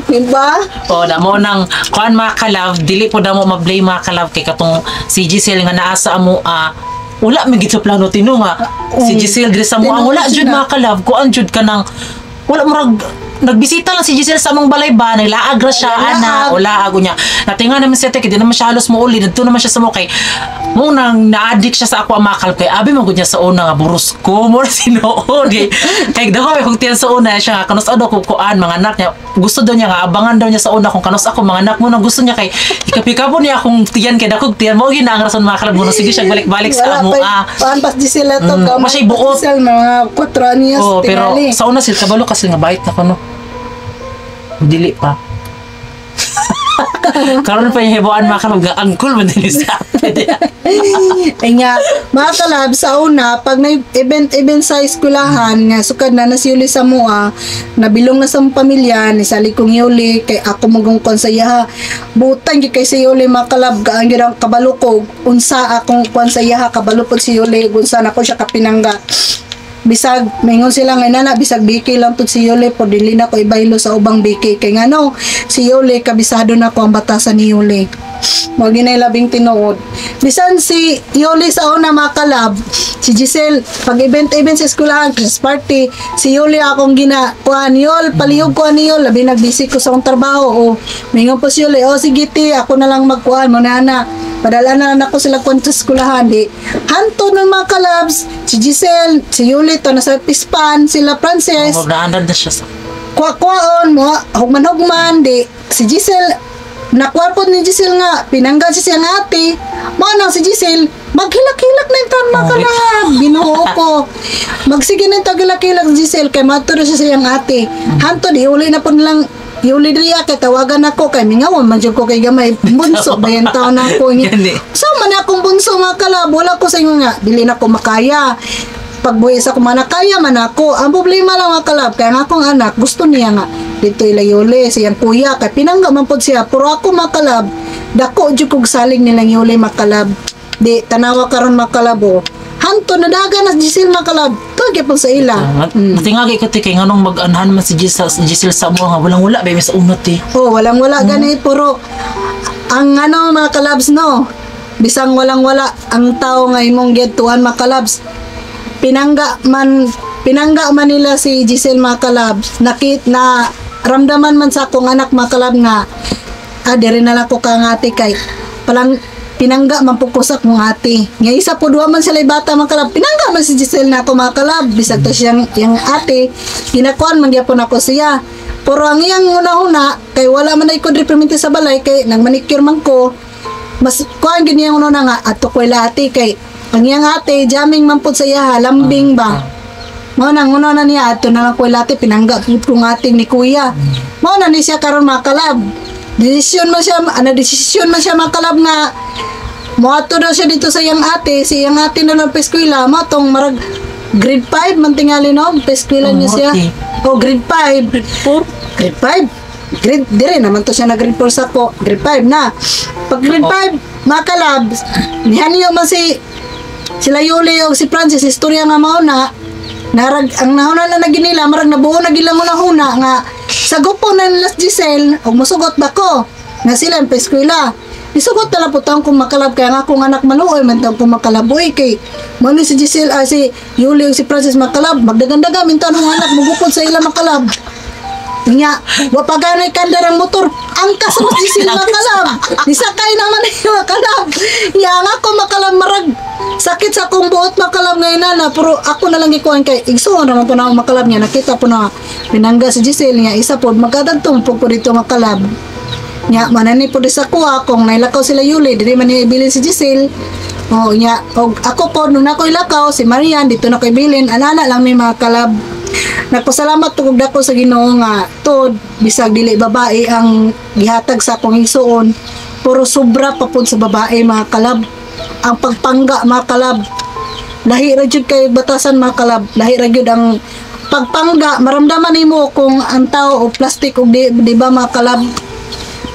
Diba? Na mo nang kuan mga kalab, dili po na mo ma-blame mga kalab kay katong si Giselle nga naasa mo wala may gid sa plano tino nga si Giselle diri sa mo wala jud mga kalab kuan jud ka nang wala murag nagbisita lang si Giselle sa among balay ba naglaag ra siya ana wala ago niya natinga naman siya kay di naman siya halos mouli didto naman siya sa mo kay mo nang na-addict siya sa ako ang makal kay abi mo gud niya sa una nga buros ko mo sinuod kay daw may hugtian sa una siya kanus ado ko kuan mga anak niya gusto daw niya nga abangan daw niya sa una kung kanus ako mga anak mo nang gusto niya kay ikapikabo niya akong tiyan kay dakog tiyan mo gina ang rason makal mo sige siya balik-balik sa amo pas Giselle to ka masay buot mga 4 anyos pero sa una sila kabalo kasi nga bait na kuno dili pa. Karon pa yung hibuan mga kalab, angkol man din sa ay nga, mga kalab, sa una, pag may event sa eskulahan, nga sukad na si Yuli sa mua, nabilong na sa pamilya, ni Sali kong Yuli, kay ako magong konsayaha, butang kay si Yuli mga kalab, gaan girang kabalukog, unsa akong konsayaha, kabalukog si Yuli, unsa na ko siya kapinangga. Bisag maingon sila nga nana bisag biki lang tud si Yuli po dili na ko ibaylo sa ubang biki kay ngano si Yuli kabisado na ko ang batasan ni Yuli mo ginay labing tinuod bisan si Yuli sa una makalab si Giselle pag event sa eskwelahan Christmas party si Yuli akong kuan Yol palihog ko ani Yol labi nagbisi ko sa akong trabaho o mingon po si Yuli sige ti ako na lang magkuan mo na padala na ako sila kung sa skulahan di hanto ng mga kalabs si Giselle, si Yuli to nasa Pispan sila Frances magdaandan na siya sa kuwaon mo hugman di si Giselle nakuha po ni Giselle nga pinangga siya siyang ate manang si Giselle maghilak-hilak na yung mga kalab binuho ko magsige na yung tagilak-hilak si Giselle kay maturo siya siyang ate hanto di uli na po nilang Yuli Dria kay tawagan ako kay mingawan man jud ko kay gamay bunso bayan taon na ako so man akong bunso mga kalab wala ko sa inyo nga dili na ko makaya pagbuhi sa ko manakaya man ako ang problema lang mga kalab kay ang akong anak gusto niya nga dito ila Yuli siyang kuya kay pinangga man pod siya pero ako mga kalab dako jud kog saling nilang Yuli mga kalab di tanawa karon mga kalabo hanto na daga na Giselle makalab tugya po sa ila natingagi ko kay nganong mag-anhan man si Giselle sa mo nga walang wala bay sa unot walang wala gani puro ang mga kalabs no bisang walang wala ang tao nga imong gituan mga kalabs pinangga man nila si Giselle mga kalabs na ramdaman man sa akong anak mga kalab nga diri na lang ko kangati kay palang pinangga man pukusak mong ate nga isa po duwa man sila bata mga kalab pinangga man si Giselle na ako mga kalab bisag to siyang yung ate ginakuan man gyapon ako siya pero ang iyang una-una kay wala man ay ko reprimente sa balay kay nang manicure man ko mas kuan gini yung una nga ato ko ate kay ang iyang ate jamming man pud sa iya lambing ba mo nang una na niya ato na lang ko ate pinangga pung ating ni kuya mo na ni siya karon mga kalab desisyon man siya mga kalab nga moato daw siya dito sa iyang ate si iyang ate na nagpeskwela matong marag grade 5 man tingali no peskwela niya siya grade 5 grade 5 grade dire naman to siya na grade 4 sa ko grade 5 na pag grade 5 mga kalab nihanyo man sila Yuli o si Francis istorya nga mauna ang nahuna na naginila marag nabuo na gilang una nga sa grupo na nila Giselle og musugot ba ko nga sila ang peskwela isugot na lang po taong kung makalab kaya nga akong anak maluoy man taong kung makalaboy kay mani si Giselle si Yuli o si Francis makalab magdagandaga mintan ang anak magupod sa ilang makalab nga wapagano'y kandar ang motor angkas mo Giselle makalab nisakay naman yung makalab yang ako makalab marag sakit sa akong buot makalab ngayon na pero ako na lang ikuhan kay igsuon naman po na akong makalab niya nakita po na pinangga si Giselle niya isa po magkadagtong po dito makalab nya manani po sa kuha kung nailakaw sila Yuli dili man niya ibilin si Giselle nya ako po nung ako ilakaw si Marian dito na ko ibilin anana lang may mga kalab nagpasalamat tugod ako sa Ginoo nga tod bisag dili babae ang gihatag sa akong igsuon puro sobra pa pud sa babae mga kalab ang pagpangga mga kalab lahi ra jud kay batasan mga kalab lahi ra jud ang pagpangga maramdaman nimo kung ang tao o plastic o di ba makalab.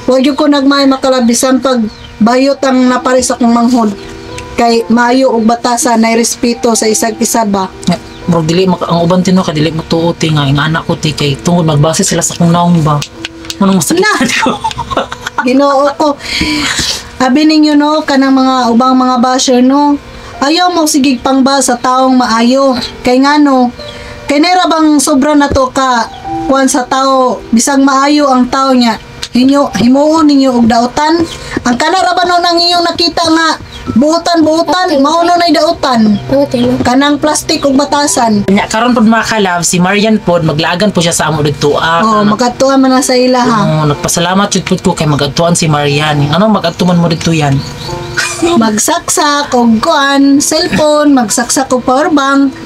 Huwag yung ko nagmay makalab bisan pag bayot ang napari sa kong manghod. Kay maayo og batasan na respeto sa isang isa ba. Murag dili ang uban tino ka dili matuoti nga ing anak ko ti kay tungod magbase sila sa kong naong ba. Manong masakit ko. Ginoo ko. Abi ninyo no kanang mga ubang mga basher no. Ayaw mo sigig pangba sa taong maayo. Kay ngano, kay nera bang sobra na to ka kuan sa tao bisag maayo ang tao niya. Himuon ninyo og dautan. Ang kanara ba no nang inyong nakita nga buutan mauno nay dautan. Kanang plastic ug batasan. Nya karon pod mga kalab si Marian pod maglagan po siya sa amo didtoa. Oh, magatuan man na sa ila ha. Nagpasalamat jud pud ko kay magadtuan si Marian. Ano magadtuman mo didto yan? Magsaksak og kuan, cellphone, magsaksak og power bank.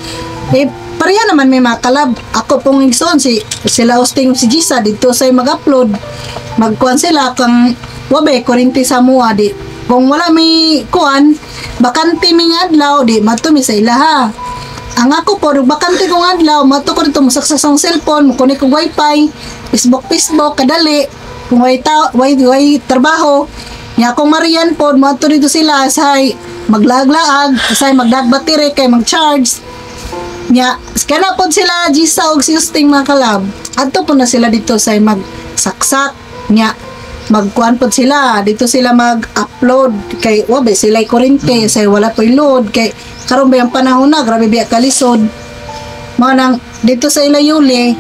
Pareha naman may makalab. Ako pong igsoon sila hosting si Gisa dito say mag-upload. Magkuan sila kang wabe kurinti sa mua di. Kung wala may kuan, bakante ming adlaw di matumi sa ilaha. Ang ako po bakante kong adlaw, mato ko dito musaksak ang cellphone, mo kunik og wifi, Facebook kadali. Kung way trabaho, nya akong Marian pod mato dito sila say maglaglaag, say magdagbatire kay mag-charge. Nya kana pod sila Gisa og si hosting mga kalab. Adto po na sila dito say magsaksak nya magkuan pod sila dito sila mag-upload kay wabe sila kurente say wala po'y load kay karon ba yung panahon na grabe biya kalisod mga nang dito sa ilayuli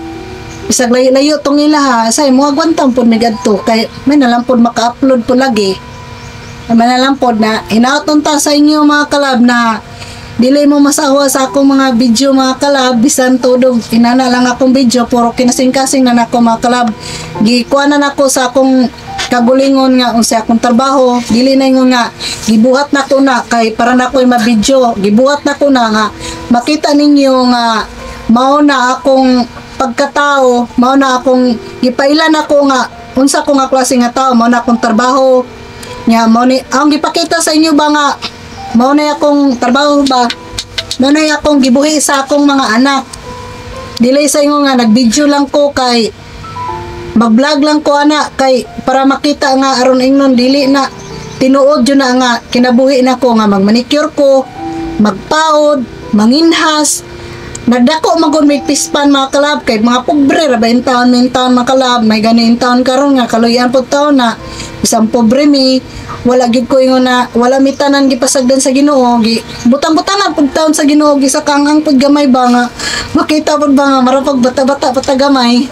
isag layo tong ilaha say mga gwantang pod migadto kay may nalampod maka-upload po lagi may nalampod na hinaoton ta sa inyo mga kalab na dili mo masawa sa akong mga video mga kalab bisan tudog inana lang akong video puro kinasing-kasing na nako mga kalab gikuanan ako sa akong kagulingon nga unsa akong trabaho dili na ingon nga gibuhat na ko na kay para na ko'y mabidyo gibuhat na ko na nga makita ninyo nga mao na akong pagkatao mao na akong gipailan ako nga unsa ko nga klase nga tao mao na akong trabaho nya mao ni ang gipakita sa inyo ba nga mao na akong trabaho ba mao na akong gibuhi sa akong mga anak dili sa inyo nga nagvideo lang ko kay mag-vlog lang ko ana kay para makita nga aron ingnon dili na tinuod jud na nga kinabuhi na ko nga magmanicure ko magpaod manginhas nagdako magud may pispan mga kalab kay mga pobre ra ba in taon mga kalab may ganin taon karon nga kaluyan pud taon na isang pobre mi wala gid ko ingon na wala mi tanan gipasagdan sa Ginoo gi butang-butangan pud taon sa Ginoo gi sa kangang pud gamay ba nga makita pud ba nga marapag bata-bata patagamay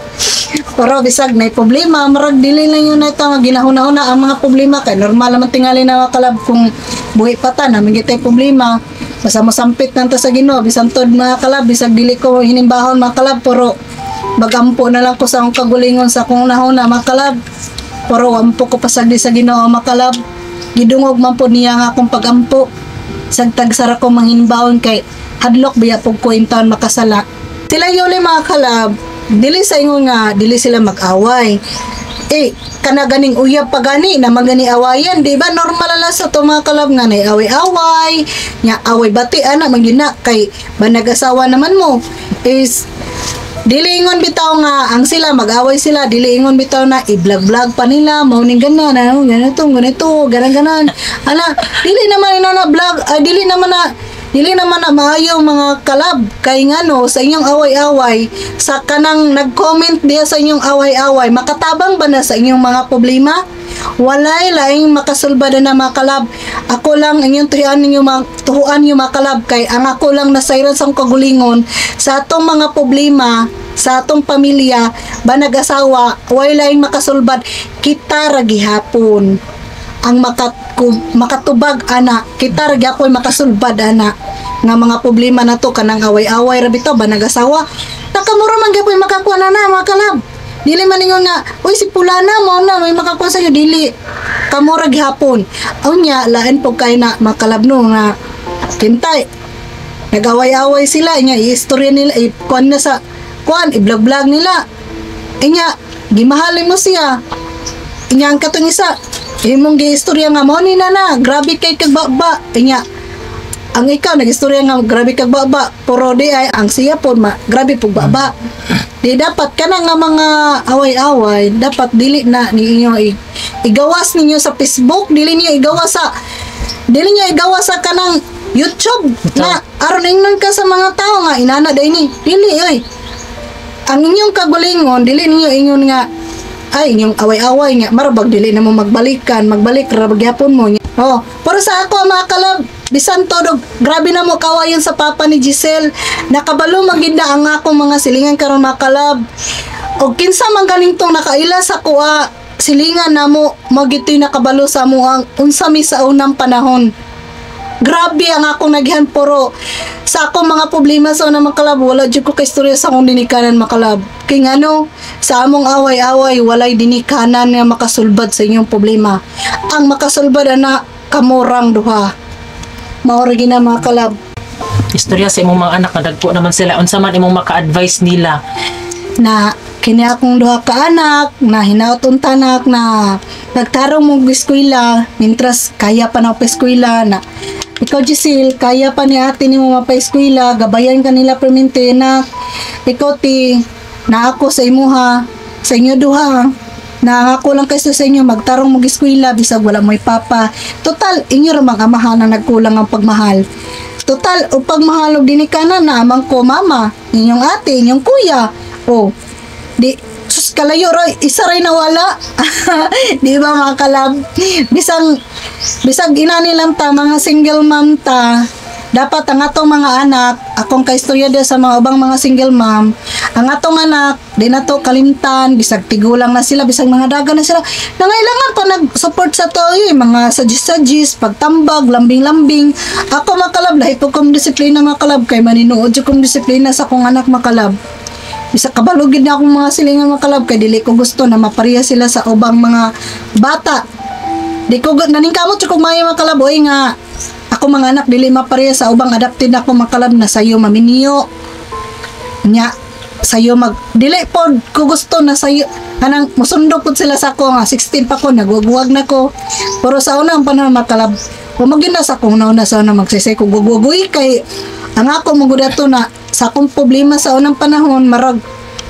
pero bisag may problema marag dili lang yun na ito nga ginahuna-huna ang mga problema kay normal naman tingali na makalab kung buhi pata namin gitay problema basta masampit nang ta sa Ginoo bisan tod mga kalab bisag dili ko hinimbahon mga kalab pero magampo na lang ko sa akong kagulingon sa akong nahuna mga kalab pero ampo ko pasagdi sa Ginoo mga kalab gidungog man po niya nga akong pagampo sagtag sara ko manghinbahon kay hadlok biya pug ko intaon makasala sila yun mga kalab dili sa ingon nga dili sila mag-away kana ganing uyab pa gani na magani awayan di ba normal la sa to mga kalab nga nay away-away nya away bati ana magina kay banag-asawa naman mo is dili ingon bitaw nga ang sila mag-away sila dili ingon bitaw na i-vlog pa nila mao ning ganan ganito ganan ana dili naman na vlog dili naman na maayo mga kalab kay ngano sa inyong away-away sa kanang nag-comment diya sa inyong away-away makatabang ba na sa inyong mga problema walay laing makasulbad na mga kalab ako lang inyong tuhuan niyo mga kalab kay ang ako lang nasayran sa kagulingon sa atong mga problema sa atong pamilya ba nag-asawa walay laing makasulbad kita ra gihapon ang makatubag ana kita ra gyapon makasulbad ana nga mga problema na to kanang away-away ra bitaw ba nag-asawa nakamura man gyapon makakuha na mga kalab dili man ningon nga uy si Pulana mo na may makakuha sa iyo dili kamura gihapon unya lain pug kay na makalab no nga kintay nag-away-away sila nya i-istorya nila kuan na sa kuan i-vlog nila inya gimahalin mo siya inya ang katong isa imong giistorya nga mo ni na grabe kay kagbaba inya ang ikaw nagistorya nga grabe kag baba, puro di ay ang siya po grabe pug baba. Di dapat kana nga mga away-away, dapat dili na ninyo igawas ninyo sa Facebook, dili niyo igawas sa kanang YouTube na aron ingnon ka sa mga tao nga inana day ni. Dili oy. Ang inyong kagulingon, dili niyo ingon nga ay inyong away-away nga marabag dili na mo magbalik ra gyapon mo. Oh, pero sa ako mga kalab, bisan todo grabe na mo kawayon sa papa ni Giselle. Nakabalo magid na ang akong mga silingan karon mga kalab. Og kinsa man ganing tong nakaila sa kuha silingan namo magitoy nakabalo sa mo ang unsa mi sa unang panahon. Grabe ang akong naghan puro sa akong mga problema sa unang makalab, wala jud ko kaistorya sa akong dinikanan makalab. Kay ngano sa among away-away walay dinikanan nga makasulbad sa inyong problema. Ang makasulbad na kamurang duha. Maori gina mga kalab. Istorya sa imong mga anak na dagpo naman sila. Unsa man imong maka-advise nila? Na kini akong duha ka anak na hinaut tanak na nagtarong mo eskwela mintras kaya pa na eskwela na ikaw Giselle kaya pa ni ate nimo mapa-eskwela gabayan kanila permente na ikaw ti na ako sa imuha sa inyo duha na ako lang kayo sa inyo magtarong mo eskwela bisag wala mo'y papa total inyo ra mga amahan na nagkulang ang pagmahal total o pagmahal og dinikanan na amang ko mama inyong ate inyong kuya oh di sus kalayo ro isa ray nawala di ba mga kalab bisag ina nilang ta mga single mom ta dapat ang atong mga anak akong kaistorya sa mga ubang mga single mom ang atong anak di na to kalimtan bisag tigulang na sila bisag mga daga na sila nangailangan pa nag-support sa to mga suggest pagtambag lambing ako makalab lahi po kong disiplina makalab kay maninuod jud kong disiplina sa akong anak makalab. Bisa kabalugid na akong mga silingan mga kalab kay dili ko gusto na mapareha sila sa ubang mga bata. Di ko naningkamot jud kog maayo mga kalab oy nga ako mga anak dili mapareha sa ubang adopted ako mga kalab na sayo maminyo. Nya sayo dili pod ko gusto na sayo kanang musundo pud sila sa ako nga 16 pa ko nagwagwag na ko. Pero sa unang panahon mga kalab humagin na sa akong nauna sa una magsisay ko gugwagoy kay ang ako magudato na sa akong problema sa unang panahon marag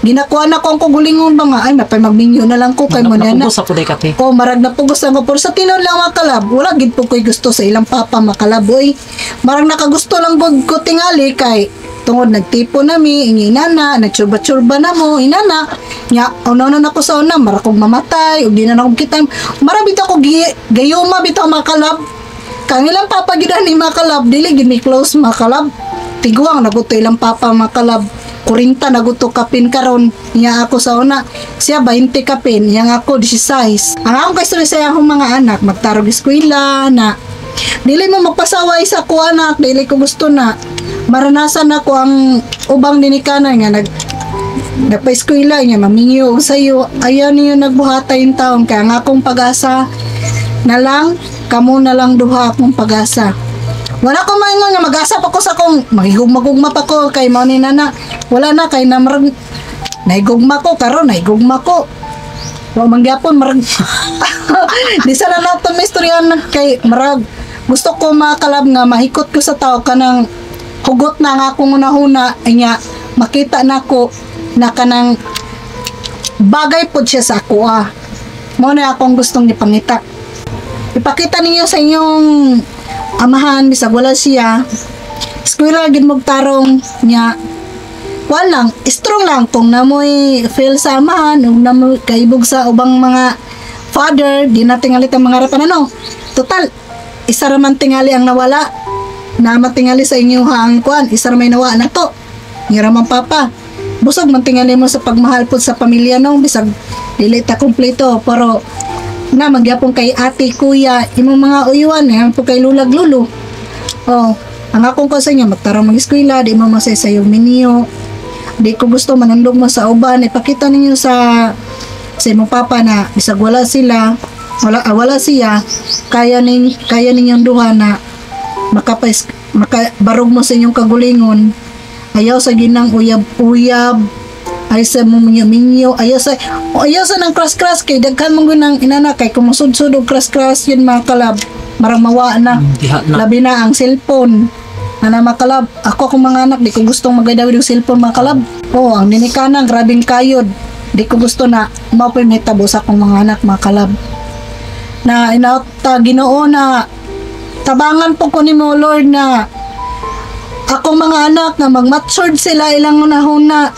ginakuha na ko ang kugulingon ba nga ay mapay magminyo na lang ko kay mo na napugos ako day kati o marag napugos ako pero sa tinon lang makalab wala gid po ko'y gusto sa ilang papa makalaboy marag nakagusto lang gud ko tingali kay tungod nagtipo nami ingi inana nagtsurba-tsurba na mo inana nya uno na ko sa una marag kog mamatay ug di na ako kita marag bitaw ko gayuma bitaw makalab kang ilang papa gid ni makalab dili gid mi close makalab tiguang naguto ilang papa makalab 40 naguto kapin karon niya ako sa una siya 20 kapin yang ako 16 ang akong kaistorya sa akong mga anak magtarog eskwela na dili mo magpasaway sa ako anak dili ko gusto na maranasan ako ang ubang dinikanan nga nagpa-eskwela niya mamingyo og sayo ayaw niyo nagbuhatay yung taon kaya ang akong pag-asa na lang kamo na lang duha akong pag-asa. Wala ko maingon nga mag-asa pa ko sa kong magigugma pa ko kay mao ni nana. Wala na kay namarag naigugma ko karon naigugma ko. Wa mangyapon marag di sa na to mistoryan kay marag gusto ko makalab nga mahikot ko sa tao kanang hugot na nga akong unahuna nya makita nako na kanang bagay pod siya sa ako Mao na akong gustong ipangita. Ipakita ninyo sa inyong amahan bisag wala siya eskwela gid magtarong nya walang strong lang kung namoy feel sa amahan ug namoy kaibog sa ubang mga father di na tingali ang mga harapan ano total isa ra man tingali ang nawala na matingali sa inyo hang kuan isa ra may nawa na to ngira man papa busog man tingali mo sa pagmahal pud sa pamilya no bisag dili ta kompleto pero na magyapon kay ate kuya imong mga uyuan yan po kay lulag lulo oh ang akong ko sa inyo magtarong mag-eskwela di mo masaysayo minyo di ko gusto manundog mo sa uban ipakita ninyo sa imong papa na bisag wala sila wala siya kaya ninyong duha na makabarog mo sa inyong kagulingon ayaw sa ginang uyab ay sa minyo ayaw sa ng crush kay daghan mong gunang inana kay kumusud-sud og crush yun mga kalab marang mawa na labi na ang cellphone na mga kalab, ako akong mga anak, di ko gustong magdawid ng cellphone mga kalab. Oo, ang ninikanan, grabing kayod. Di ko gusto na mapimita sa akong mga anak mga kalab. Na inauta Ginoo na tabangan po ko ni mo Lord na akong mga anak na mag-matured sila ilang unahuna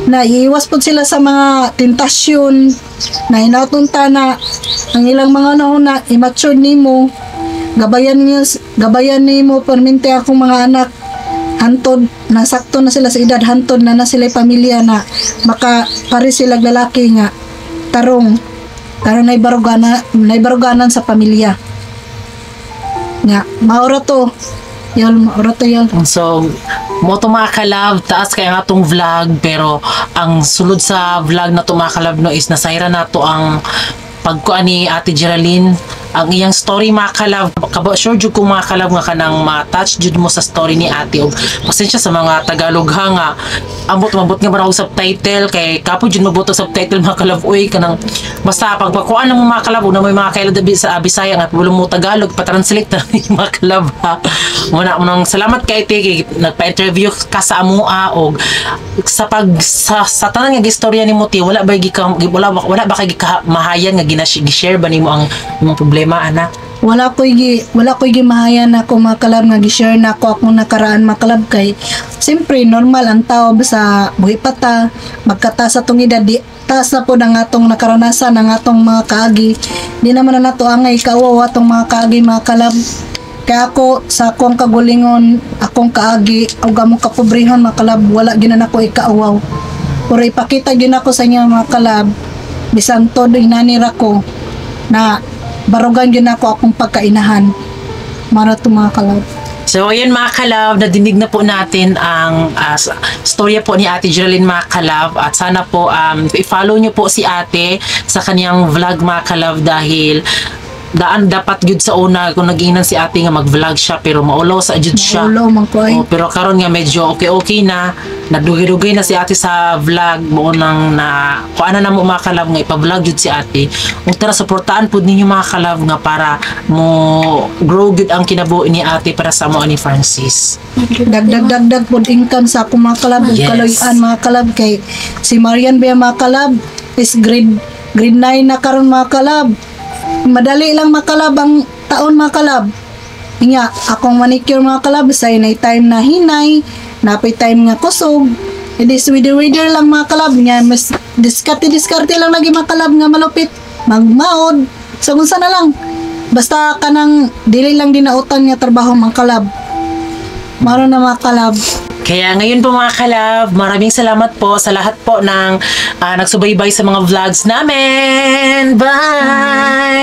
na iiwas po sila sa mga tentasyon na inatunta na ang ilang mga unahuna i-matured nimo gabayan nimo permente akong mga anak hantod na sakto na sila sa edad hantod na sila pamilya na maka pare sila lalaki nga tarong karon naibaruganan sa pamilya nga maura to yun. So, mo to mga kalab, taas kaya nga tong vlog, pero ang sulod sa vlog na to mga kalab no is nasayra na to ang pagkuan ni Ate Geraldine ang iyang story mga kalab. Sure jud ko mga kalab nga kanang ma-touch jud mo sa story ni Ate og pasensya sa mga Tagalog ha nga ambot nga ba subtitle kay kapo jud mabuto subtitle mga kalab uy kanang basta pagpakuan mo mga kalab na may mga kailad sa Bisaya nga bulong mo Tagalog pa-translate na mga kalab ha. Muna salamat kay Ate kay nagpa-interview ka sa amoa og sa tanan nga istorya ni Muti wala ba kay mahayan nga gi-share ba nimo ang imong problema ana? Wala ko'y gimahayan na ako mga kalab nga gi-share na ako akong nakaraan mga kalab kay siyempre normal ang tao sa buhi pata magkataas atong edad di taas na po ng atong nakaranasan ng atong mga kaagi di naman na nato angay kawaw atong mga kaagi mga kalab kaya ako sa akong kagulingon akong kaagi o gamong kapobrehon mga kalab wala ginan ako ikaawaw pero ipakita gin ako sa inyo mga kalab bisan todo inanira ko na barugan yun ako akong pagkainahan. Mara to mga kalab. So, ayan mga kalab, nadinig na po natin ang storya po ni Ate Geraldine mga kalab at sana po i-follow nyo po si ate sa kanyang vlog mga kalab dahil daan dapat jud sa una kung nag-inan si ate nga mag-vlog siya pero maulaw sa jud siya. Pero karon nga medyo okay na nagdugay-dugay na si ate sa vlog mo nang na kuana na mo mga kalab nga ipa-vlog jud si ate. Ug tara suportahan pud ninyo mga kalab nga para mo grow good ang kinabuhi ni ate para sa amo ni Francis. Dagdag pud income sa ako mga kalab ug kaloy-an mga kalab kay si Marian ba mga kalab is grade 9 na karon mga kalab. Madali lang makalab ang taon mga kalab. Nga, akong manicure mga kalab, say na time na hinay, napay time nga kusog. Edi swider lang mga kalab. Nga, mas diskarte lang lagi mga kalab nga malupit. Magmaod. So, kung sana lang. Basta kanang dili lang dinautan nga trabaho mga kalab. Maro na mga kalab. Kaya ngayon po mga kalab, maraming salamat po sa lahat po ng nagsubaybay sa mga vlogs namin. Bye!